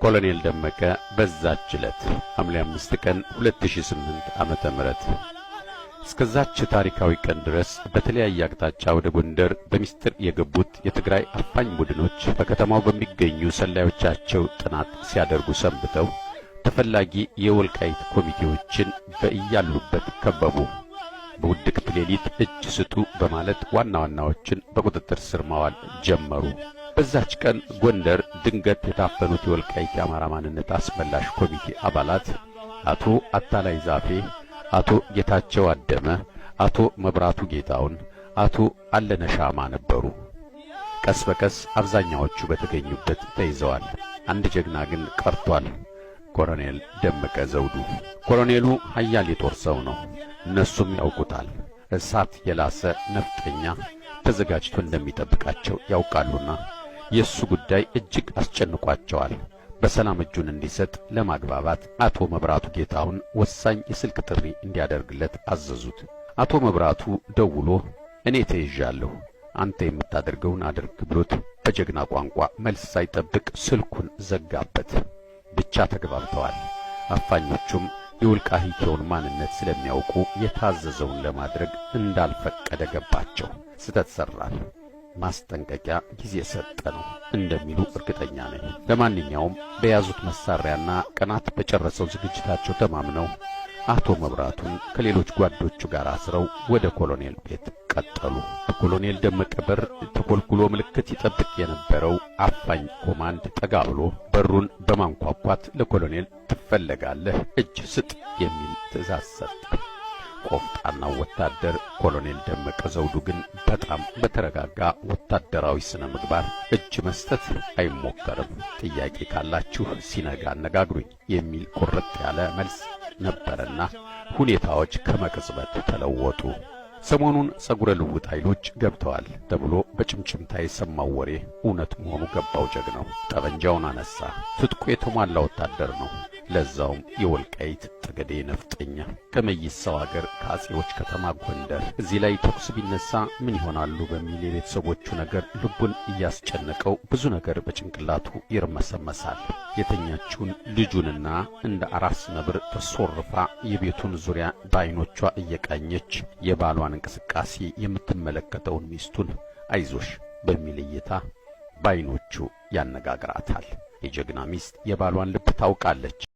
ኮሎኔል ደመቀ በዛች ዕለት ሐምሌ 5 ቀን 2008 ዓመተ ምህረት እስከዛች ታሪካዊ ቀን ድረስ በተለያየ አቅጣጫ ወደ ጎንደር በሚስጥር የገቡት የትግራይ አፋኝ ቡድኖች በከተማው በሚገኙ ሰላዮቻቸው ጥናት ሲያደርጉ ሰንብተው ተፈላጊ የወልቃይት ኮሚቴዎችን በእያሉበት ከበቡ። በውድቅት ሌሊት እጅ ስጡ በማለት ዋና ዋናዎችን በቁጥጥር ስር ማዋል ጀመሩ። በዛች ቀን ጎንደር ድንገት የታፈኑት የወልቃይት የአማራ ማንነት አስመላሽ ኮሚቴ አባላት አቶ አታላይ ዛፌ፣ አቶ ጌታቸው አደመ፣ አቶ መብራቱ ጌታውን፣ አቶ አለነ ሻማ ነበሩ። ቀስ በቀስ አብዛኛዎቹ በተገኙበት ተይዘዋል። አንድ ጀግና ግን ቀርቷል። ኮሎኔል ደመቀ ዘውዱ። ኮሎኔሉ ኃያል የጦር ሰው ነው። እነሱም ያውቁታል። እሳት የላሰ ነፍጠኛ ተዘጋጅቶ እንደሚጠብቃቸው ያውቃሉና የሱ ጉዳይ እጅግ አስጨንቋቸዋል። በሰላም እጁን እንዲሰጥ ለማግባባት አቶ መብራቱ ጌታውን ወሳኝ የስልክ ጥሪ እንዲያደርግለት አዘዙት። አቶ መብራቱ ደውሎ እኔ ተይዣለሁ፣ አንተ የምታደርገውን አድርግ ብሎት በጀግና ቋንቋ መልስ ሳይጠብቅ ስልኩን ዘጋበት። ብቻ ተግባብተዋል። አፋኞቹም የወልቃይቴውን ማንነት ስለሚያውቁ የታዘዘውን ለማድረግ እንዳልፈቀደ ገባቸው። ስተት ሰራል፣ ማስጠንቀቂያ ጊዜ ሰጠ ነው እንደሚሉ እርግጠኛ ነኝ። ለማንኛውም በያዙት መሳሪያና ቀናት በጨረሰው ዝግጅታቸው ተማምነው አቶ መብራቱን ከሌሎች ጓዶቹ ጋር አስረው ወደ ኮሎኔል ቤት ቀጠሉ። በኮሎኔል ደመቀ በር ተኮልኩሎ ምልክት ይጠብቅ የነበረው አፋኝ ኮማንድ ጠጋ ብሎ በሩን በማንኳኳት ለኮሎኔል ትፈለጋለህ፣ እጅ ስጥ የሚል ትዕዛዝ ሰጠ። ቆፍጣናው ወታደር ኮሎኔል ደመቀ ዘውዱ ግን በጣም በተረጋጋ ወታደራዊ ስነ ምግባር እጅ መስጠት አይሞከርም፣ ጥያቄ ካላችሁ ሲነጋ አነጋግሩኝ የሚል ቁርጥ ያለ መልስ ነበርና ሁኔታዎች ከመቅጽበት ተለወጡ። ሰሞኑን ጸጉረ ልውጥ ኃይሎች ገብተዋል ተብሎ በጭምጭምታ የሰማው ወሬ እውነት መሆኑ ገባው ጀግናው። ጠበንጃውን አነሳ። ትጥቁ የተሟላ ወታደር ነው። ለዛውም የወልቃይት ጠገዴ ነፍጠኛ ከመይሳው አገር ከአጼዎች ከተማ ጎንደር። እዚህ ላይ ተኩስ ቢነሳ ምን ይሆናሉ በሚል የቤተሰቦቹ ነገር ልቡን እያስጨነቀው ብዙ ነገር በጭንቅላቱ ይርመሰመሳል። የተኛችውን ልጁንና እንደ አራስ ነብር ተሶርፋ የቤቱን ዙሪያ በዓይኖቿ እየቃኘች የባሏን እንቅስቃሴ የምትመለከተውን ሚስቱን አይዞሽ በሚል እይታ በዓይኖቹ ያነጋግራታል። የጀግና ሚስት የባሏን ልብ ታውቃለች።